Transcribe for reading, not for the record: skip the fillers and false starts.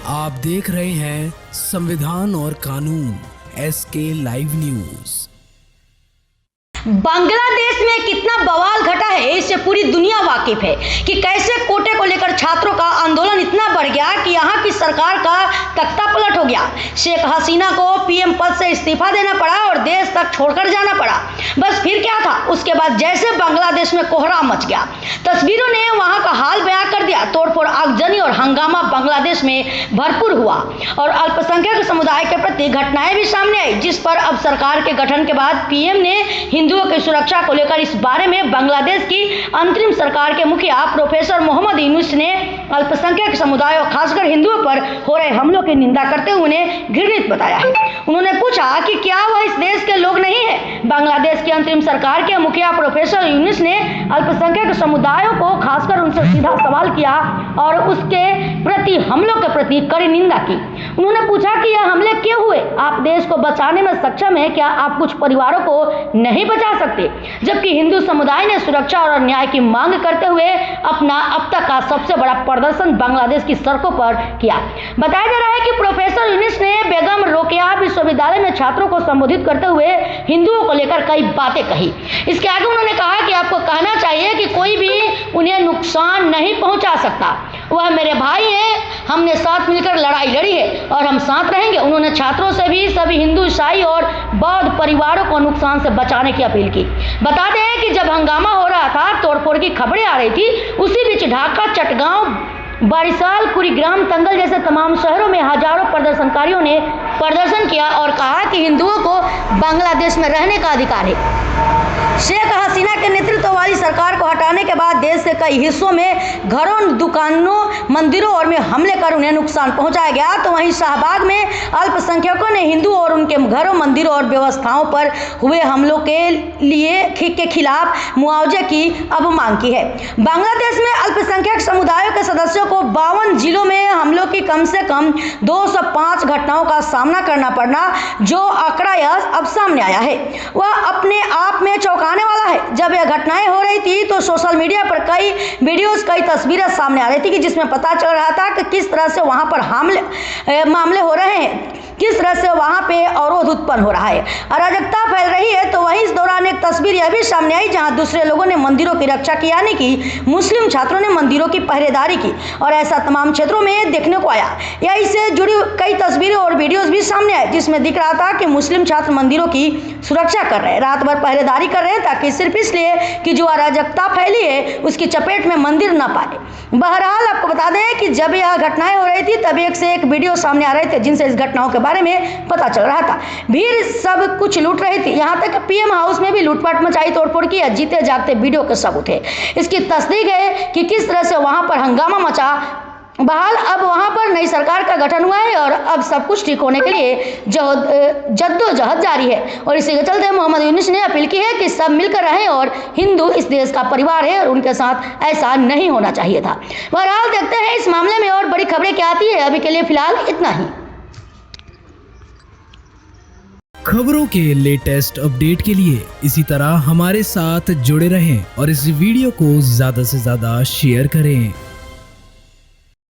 आप देख रहे हैं संविधान और कानून SK लाइव न्यूज। बांग्लादेश में कितना बवाल घटा है इससे पूरी दुनिया वाकिफ है कि कैसे कोटे को लेकर छात्रों का आंदोलन इतना बढ़ गया कि यहाँ की सरकार का तख्ता पलट हो गया। शेख हसीना को पीएम पद से इस्तीफा देना पड़ा और देश तक छोड़कर जाना पड़ा। बस फिर क्या था, उसके बाद जैसे बांग्लादेश में कोहराम मच गया। तस्वीरों ने वहां का हाल बयां कर दिया। तोड़फोड़, आगजनी और हंगामा बांग्लादेश में भरपूर हुआ और अल्पसंख्यक समुदाय के प्रति घटनाएं भी सामने आई, जिस पर अब सरकार के गठन के बाद पीएम ने हिंदुओं की सुरक्षा को लेकर इस बारे में बांग्लादेश की अंतरिम सरकार के मुखिया प्रोफेसर मोहम्मद यूनुस ने अल्पसंख्यक समुदाय और खासकर हिंदुओं पर हो रहे हमलों की निंदा करते हुए उन्हें घृणित बताया है। उन्होंने पूछा कि क्या वह इस देश के लोग नहीं है। बांग्लादेश की अंतरिम सरकार के मुखिया प्रोफेसर यूनुस ने अल्पसंख्यक समुदायों को खासकर उनसे सीधा सवाल किया और उसके प्रति हमलों के प्रति कड़ी निंदा की। उन्होंने पूछा कि यह हमले क्यों हुए, आप देश को बचाने में सक्षम है, क्या आप कुछ परिवारों को नहीं बचा सकते। जबकि हिंदू समुदाय ने सुरक्षा और न्याय की मांग करते हुए अपना अब तक का सबसे बड़ा प्रदर्शन बांग्लादेश की सड़कों पर किया। बताया जा रहा है कि प्रोफेसर यूनुस ने बेगम रोकेया विश्वविद्यालय में छात्रों को संबोधित करते हुए हिंदुओं को लेकर कई बातें कही। इसके आगे उन्होंने कहा कि आपको कहना चाहिए कि कोई भी उन्हें नुकसान नहीं पहुंचा सकता। वह मेरे भाई हैं, हमने साथ मिलकर लड़ाई लड़ी है और हम साथ रहेंगे। उन्होंने छात्रों से भी सभी हिंदू, ईसाई और बौद्ध परिवारों को नुकसान से बचाने की अपील की। बता दें कि जब हंगामा हो रहा था, तोड़फोड़ की खबरें आ रही थी, उसी बीच ढाका, चटगांव, बारिसाल, कुरीग्राम, तंगल जैसे तमाम शहरों में हजारों प्रदर्शनकारियों ने प्रदर्शन किया और कहा कि हिंदुओं को बांग्लादेश में रहने का अधिकार है। शेख हसीना के नेतृत्व वाली सरकार को हटाने के बाद देश के कई हिस्सों में घरों, दुकानों, मंदिरों और में हमले कर उन्हें नुकसान पहुंचाया गया। तो वहीं शाहबाग में अल्पसंख्यकों ने हिंदू और उनके घरों, मंदिरों और व्यवस्थाओं पर हुए हमलों के खिलाफ मुआवजे की अब मांग की है। बांग्लादेश में अल्पसंख्यक समुदायों के सदस्यों को 52 जिलों में हमलों की कम से कम 205 घटनाओं का सामना करना पड़ना, जो आंकड़ा अब सामने आया है, वह अपने आप में चौंकाने वाला है। जब यह घटनाएं हो रही थी तो सोशल मीडिया पर कई वीडियोस, कई तस्वीरें सामने आ रही थी कि जिसमें पता चल रहा था कि किस तरह से वहां पर मामले हो रहे हैं, किस तरह से वहां पे अवरोध उत्पन्न हो रहा है, अराजकता फैल रही है। तो वहीं इस दौरान एक तस्वीर यह भी सामने आई जहां दूसरे लोगों ने मंदिरों की रक्षा की, यानी कि मुस्लिम छात्रों ने मंदिरों की पहरेदारी की और ऐसा तमाम क्षेत्रों में देखने को आया। या इससे जुड़ी कई तस्वीरें और वीडियोस भी सामने आए जिसमें दिख रहा था कि मुस्लिम छात्र मंदिरों की सुरक्षा कर रहे हैं, रात भर पहरेदारी कर रहे हैं, ताकि सिर्फ इसलिए कि जो अराजकता फैली है उसकी चपेट में मंदिर न पाए। बहरहाल आपको बता दें कि जब यह घटनाएं हो रही थी तब एक से एक वीडियो सामने आ रहे थे जिनसे इस घटनाओं के बारे में पता चल रहा था। भीड़ सब कुछ लूट रही थी, यहाँ तक पीएम हाउस में भी लूटपाट मचाई, तोड़फोड़ की। जीते जागते वीडियो के सबूत है। इसकी तस्दीक है कि किस तरह से वहां पर हंगामा मचा। बहाल अब वहां पर नई सरकार का गठन हुआ है और अब सब कुछ ठीक होने के लिए जद्दोजहद जारी है। और इसी के चलते मोहम्मद यूनुस ने अपील की है कि सब मिलकर रहें और हिंदू इस देश का परिवार है और उनके साथ ऐसा नहीं होना चाहिए था। बहरहाल देखते हैं इस मामले में और बड़ी खबरें क्या आती है। अभी के लिए फिलहाल इतना ही। खबरों के लेटेस्ट अपडेट के लिए इसी तरह हमारे साथ जुड़े रहें और इस वीडियो को ज्यादा से ज्यादा शेयर करें।